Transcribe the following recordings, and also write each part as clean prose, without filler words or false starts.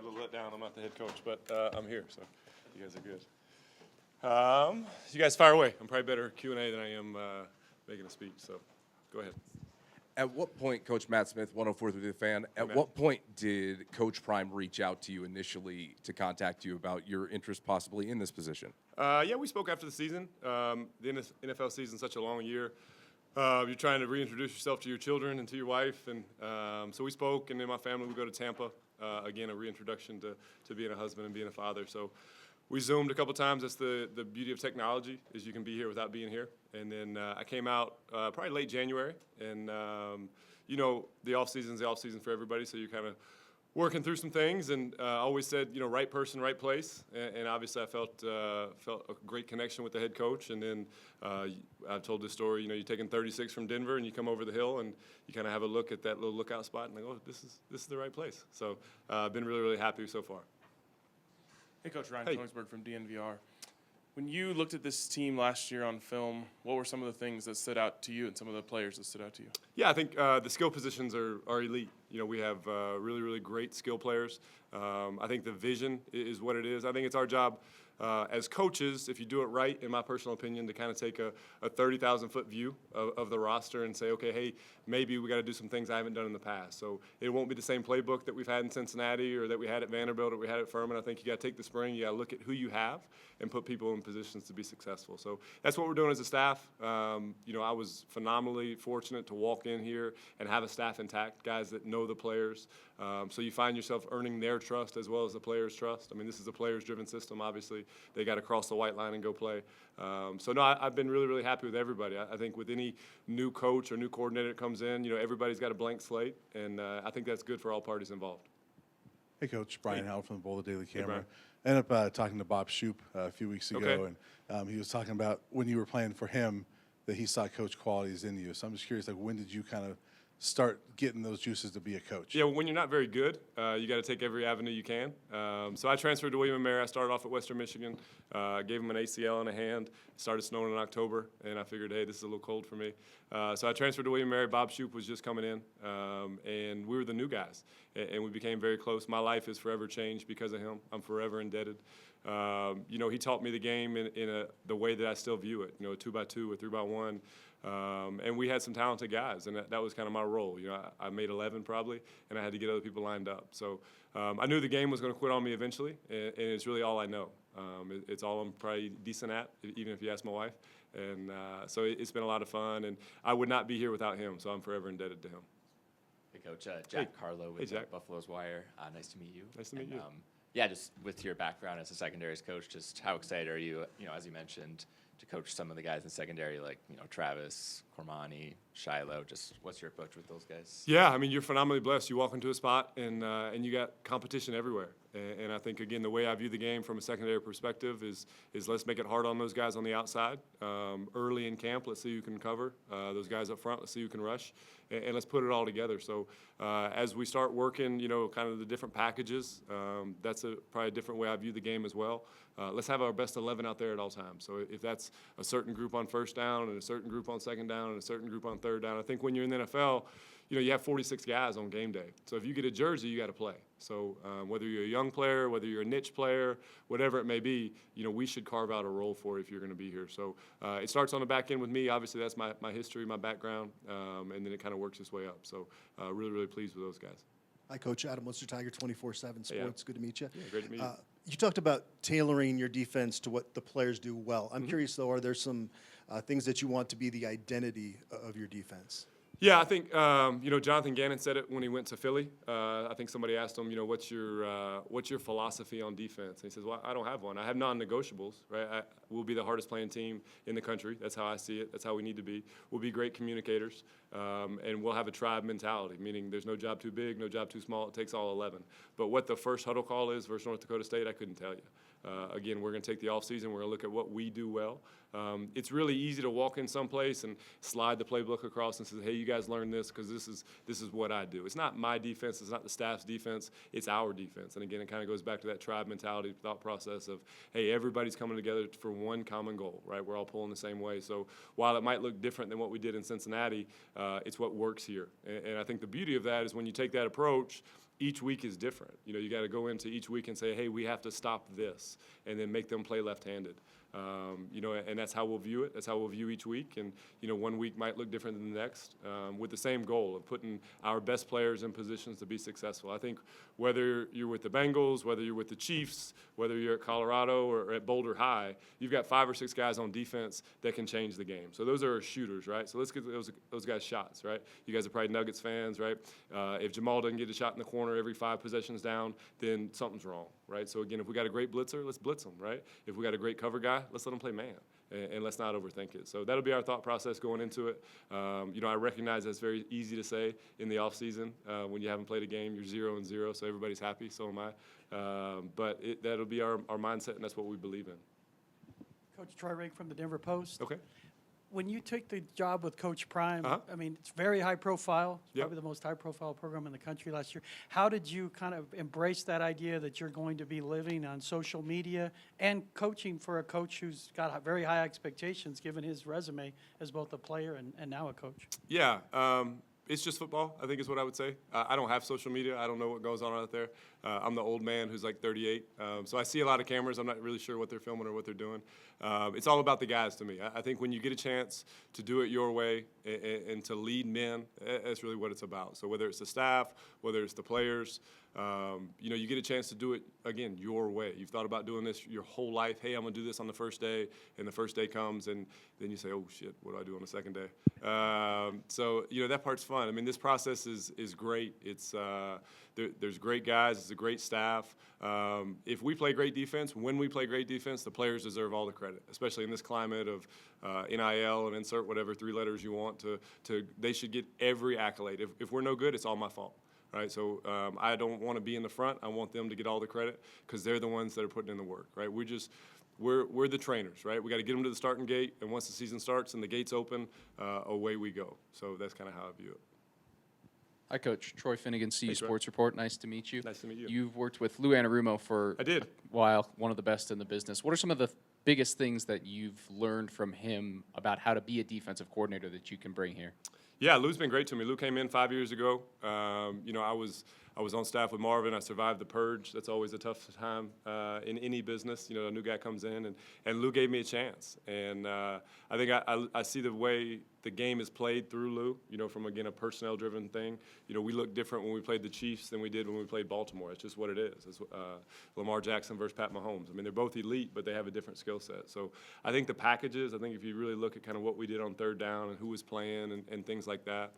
a little let down. I'm not the head coach, but I'm here, so you guys are good. You guys fire away. I'm probably better at Q&A than I am making a speech, so go ahead. At what point, Coach Matt Smith, 104 through the fan, at what point did Coach Prime reach out to you initially to contact you about your interest possibly in this position? Yeah, we spoke after the season. The NFL season is such a long year. You're trying to reintroduce yourself to your children and to your wife, and so we spoke, and then my family would go to Tampa. Again, a reintroduction to being a husband and being a father. So we Zoomed a couple times. That's the beauty of technology, is you can be here without being here. And then I came out probably late January, and you know, the off season's the off season for everybody, so you're kind of working through some things, and I always said, you know, right person, right place, and obviously I felt a great connection with the head coach. And then I've told this story, you know, you're taking 36 from Denver and you come over the hill and you kind of have a look at that little lookout spot and like, oh, this is the right place. So I've been really, really happy so far. Hey, Coach Ryan Hey. Koenigsberg from DNVR. When you looked at this team last year on film, what were some of the things that stood out to you and some of the players that stood out to you? Yeah, I think the skill positions are elite. You know, we have really, really great skill players. I think the vision is what it is. I think it's our job as coaches, if you do it right, in my personal opinion, to kind of take a 30,000-foot view of the roster and say, okay, hey, maybe we got to do some things I haven't done in the past. So it won't be the same playbook that we've had in Cincinnati or that we had at Vanderbilt or we had at Furman. I think you got to take the spring, you got to look at who you have and put people in positions to be successful. So that's what we're doing as a staff. You know, I was phenomenally fortunate to walk in here and have a staff intact, guys that know the players. So you find yourself earning their trust as well as the players' trust. I mean, this is a players-driven system, obviously. They got to cross the white line and go play. So, no, I've been really, really happy with everybody. I think with any new coach or new coordinator that comes in, you know, everybody's got a blank slate, and I think that's good for all parties involved. Hey, Coach. Brian Howell from the Boulder Daily Camera. Brian. I ended up talking to Bob Shoop a few weeks ago, Okay. and he was talking about when you were playing for him that he saw coach qualities in you. So I'm just curious, like, when did you kind of start getting those juices to be a coach? Yeah, well, when you're not very good, you got to take every avenue you can. So I transferred to William & Mary. I started off at Western Michigan, gave him an ACL in a hand. It started snowing in October, and I figured, hey, this is a little cold for me. So I transferred to William & Mary. Bob Shoop was just coming in, and we were the new guys, and we became very close. My life has forever changed because of him. I'm forever indebted. You know, he taught me the game in the way that I still view it, you know, a 2x2, a 3x1. And we had some talented guys, and that was kind of my role. You know, I made 11 probably, and I had to get other people lined up. So I knew the game was going to quit on me eventually, and it's really all I know. It's all I'm probably decent at, even if you ask my wife. And so it's been a lot of fun, and I would not be here without him, so I'm forever indebted to him. Hey, Coach. Jack Carlo with Jack. Buffalo's Wire. Nice to meet you. Nice to meet you. Yeah, just with your background as a secondaries coach, just how excited are you, you know, as you mentioned, to coach some of the guys in secondary like, you know, Travis, Cormani, Shiloh? Just what's your approach with those guys? Yeah, I mean, you're phenomenally blessed. You walk into a spot, and you got competition everywhere. And I think, again, the way I view the game from a secondary perspective is let's make it hard on those guys on the outside. Early in camp, let's see who can cover. Those guys up front, let's see who can rush. And let's put it all together. So as we start working, you know, kind of the different packages, that's probably a different way I view the game as well. Let's have our best 11 out there at all times. So if that's a certain group on first down and a certain group on second down and a certain group on third down, I think when you're in the NFL, you know, you have 46 guys on game day. So if you get a jersey, you got to play. So whether you're a young player, whether you're a niche player, whatever it may be, you know, we should carve out a role for you if you're going to be here. So it starts on the back end with me. Obviously, that's my history, my background, and then it kind of works its way up. So really, really pleased with those guys. Hi, Coach. Adam Munster, Tiger 24/7 Sports. Yeah. Good to meet you. Yeah, great to meet you. You talked about tailoring your defense to what the players do well. I'm curious, though, are there some things that you want to be the identity of your defense? Yeah, I think you know, Jonathan Gannon said it when he went to Philly. I think somebody asked him, you know, what's your philosophy on defense? And he says, well, I don't have one. I have non-negotiables, right? We'll be the hardest playing team in the country. That's how I see it. That's how we need to be. We'll be great communicators, and we'll have a tribe mentality, meaning there's no job too big, no job too small. It takes all 11. But what the first huddle call is versus North Dakota State, I couldn't tell you. Again, we're going to take the offseason. We're going to look at what we do well. It's really easy to walk in someplace and slide the playbook across and say, hey, you guys learn this because this is what I do. It's not my defense. It's not the staff's defense. It's our defense. And, again, it kind of goes back to that tribe mentality thought process of, hey, everybody's coming together for one common goal, right? We're all pulling the same way. So while it might look different than what we did in Cincinnati, it's what works here. And I think the beauty of that is when you take that approach, each week is different. You know, you got to go into each week and say, hey, we have to stop this, and then make them play left-handed. You know, and that's how we'll view it. That's how we'll view each week. And, you know, one week might look different than the next, with the same goal of putting our best players in positions to be successful. I think whether you're with the Bengals, whether you're with the Chiefs, whether you're at Colorado or at Boulder High, you've got 5 or 6 guys on defense that can change the game. So those are shooters, right? So let's get those guys shots, right? You guys are probably Nuggets fans, right? If Jamal doesn't get a shot in the corner every 5 possessions down, then something's wrong, right? So again, if we got a great blitzer, let's blitz them, right? If we got a great cover guy, let's let him play man, and let's not overthink it. So that'll be our thought process going into it. You know, I recognize that's very easy to say in the offseason. When you haven't played a game, you're 0-0, so everybody's happy, so am I. But that'll be our mindset, and that's what we believe in. Coach Troy Rigg from the Denver Post. Okay. When you took the job with Coach Prime, Uh-huh. I mean, it's very high profile. It's Yep. probably the most high profile program in the country last year. How did you kind of embrace that idea that you're going to be living on social media and coaching for a coach who's got very high expectations given his resume as both a player and now a coach? Yeah, it's just football, I think is what I would say. I don't have social media. I don't know what goes on out there. I'm the old man who's like 38. So I see a lot of cameras. I'm not really sure what they're filming or what they're doing. It's all about the guys to me. I think when you get a chance to do it your way and to lead men, that's really what it's about. So whether it's the staff, whether it's the players, you know, you get a chance to do it, again, your way. You've thought about doing this your whole life. Hey, I'm going to do this on the first day, and the first day comes, and then you say, oh, shit, what do I do on the second day? So, you know, that part's fun. I mean, this process is great. It's there's great guys. It's a great staff. If we play great defense, when we play great defense, the players deserve all the credit, especially in this climate of NIL and insert whatever 3 letters you want they should get every accolade. If we're no good, it's all my fault. Right, so I don't want to be in the front. I want them to get all the credit because they're the ones that are putting in the work. Right, we're the trainers. Right, we got to get them to the starting gate, and once the season starts and the gates open, away we go. So that's kind of how I view it. Hi, Coach. Troy Finnegan, CU Hey, Troy. Sports Report. Nice to meet you. Nice to meet you. You've worked with Lou Anarumo for I did. a while, one of the best in the business. What are some of the biggest things that you've learned from him about how to be a defensive coordinator that you can bring here? Yeah, Lou's been great to me. Lou came in 5 years ago. You know, I was on staff with Marvin. I survived the purge. That's always a tough time in any business. You know, a new guy comes in, and Lou gave me a chance. And I think I see the way the game is played through Lou, you know, from, again, a personnel-driven thing. You know, we look different when we played the Chiefs than we did when we played Baltimore. It's just what it is. It's Lamar Jackson versus Pat Mahomes. I mean, they're both elite, but they have a different skill set. So I think the packages, I think if you really look at kind of what we did on third down and who was playing and things like that,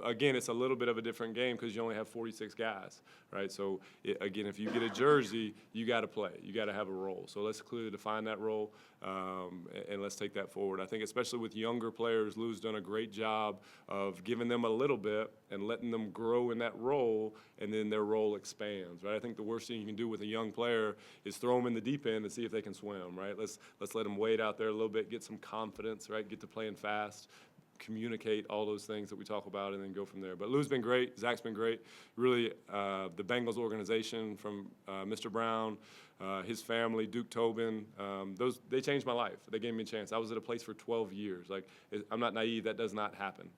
again, it's a little bit of a different game because you only have 46 guys, right? So, again, if you get a jersey, you got to play. You got to have a role. So let's clearly define that role, and let's take that forward. I think especially with younger players, Lou's done a great job of giving them a little bit and letting them grow in that role, and then their role expands, right? I think the worst thing you can do with a young player is throw them in the deep end and see if they can swim, right? Let's let them wade out there a little bit, get some confidence, right? Get to playing fast, communicate all those things that we talk about, and then go from there. But Lou's been great. Zach's been great. Really, the Bengals organization from Mr. Brown, his family, Duke Tobin, they changed my life. They gave me a chance. I was at a place for 12 years. Like, I'm not naive. That does not happen.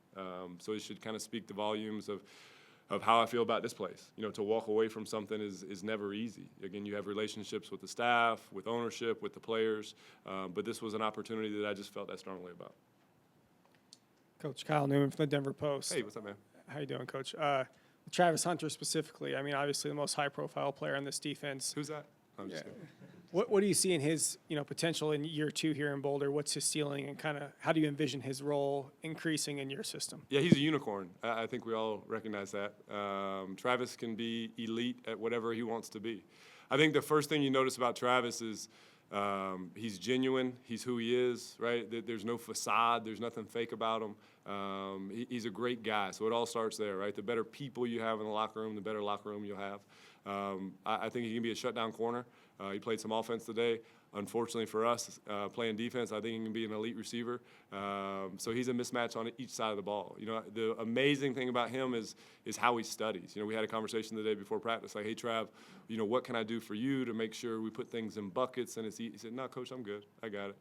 So it should kind of speak the volumes of how I feel about this place. You know, to walk away from something is never easy. Again, you have relationships with the staff, with ownership, with the players, but this was an opportunity that I just felt that strongly about. Coach Kyle Newman from the Denver Post. Hey, what's up, man? How you doing, Coach? Travis Hunter specifically, I mean, obviously the most high-profile player on this defense. Who's that? I'm just kidding. What do you see in his, potential in year 2 here in Boulder? What's his ceiling, and kind of how do you envision his role increasing in your system? Yeah, he's a unicorn. I think we all recognize that. Travis can be elite at whatever he wants to be. I think the first thing you notice about Travis is he's genuine. He's who he is, right? There's no facade. There's nothing fake about him. He's a great guy. So it all starts there, right? The better people you have in the locker room, the better locker room you'll have. I think he can be a shutdown corner. He played some offense today. Unfortunately for us, playing defense, I think he can be an elite receiver. So he's a mismatch on each side of the ball. You know, the amazing thing about him is how he studies. You know, we had a conversation the day before practice, like, hey, Trav, you know, what can I do for you to make sure we put things in buckets? And he said, no, Coach, I'm good. I got it.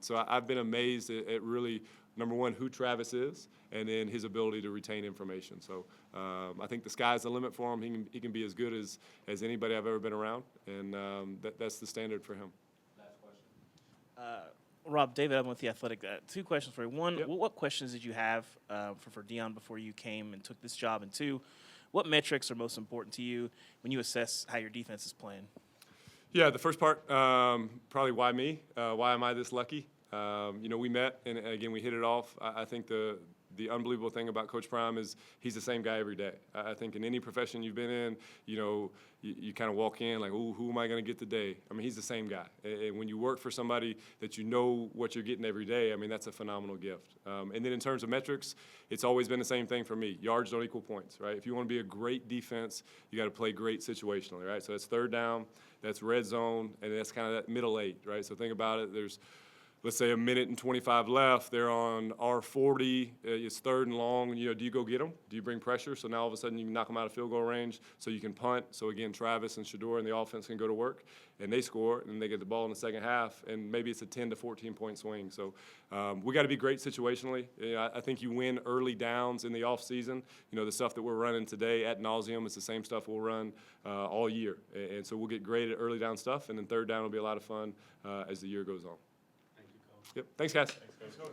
So I've been amazed at really number one, who Travis is, and then his ability to retain information. So I think the sky's the limit for him. He can be as good as anybody I've ever been around, and that's the standard for him. Rob, David, I'm with The Athletic. Two questions for you. One, Yep. what questions did you have for Deion before you came and took this job? And two, what metrics are most important to you when you assess how your defense is playing? Yeah, the first part, probably why me? Why am I this lucky? We met, and again, we hit it off. I think the unbelievable thing about Coach Prime is he's the same guy every day. I think in any profession you've been in, you kind of walk in like, ooh, who am I going to get today? I mean, he's the same guy. And when you work for somebody that you know what you're getting every day, I mean, that's a phenomenal gift. And then in terms of metrics, it's always been the same thing for me. Yards don't equal points, right? If you want to be a great defense, you got to play great situationally, right? So that's third down, that's red zone, and that's kind of that middle eight, right? So think about it. There's, let's say, 1:25 left. They're on R40. It's third and long. Do you go get them? Do you bring pressure? So now all of a sudden you can knock them out of field goal range so you can punt. So again, Travis and Shador and the offense can go to work, and they score, and they get the ball in the second half, and maybe it's a 10 to 14-point swing. So we got to be great situationally. I think you win early downs in the offseason. The stuff that we're running today ad nauseum, it's the same stuff we'll run all year. And so we'll get great at early down stuff, and then third down will be a lot of fun as the year goes on. Yep. Thanks, guys. Thanks, Coach.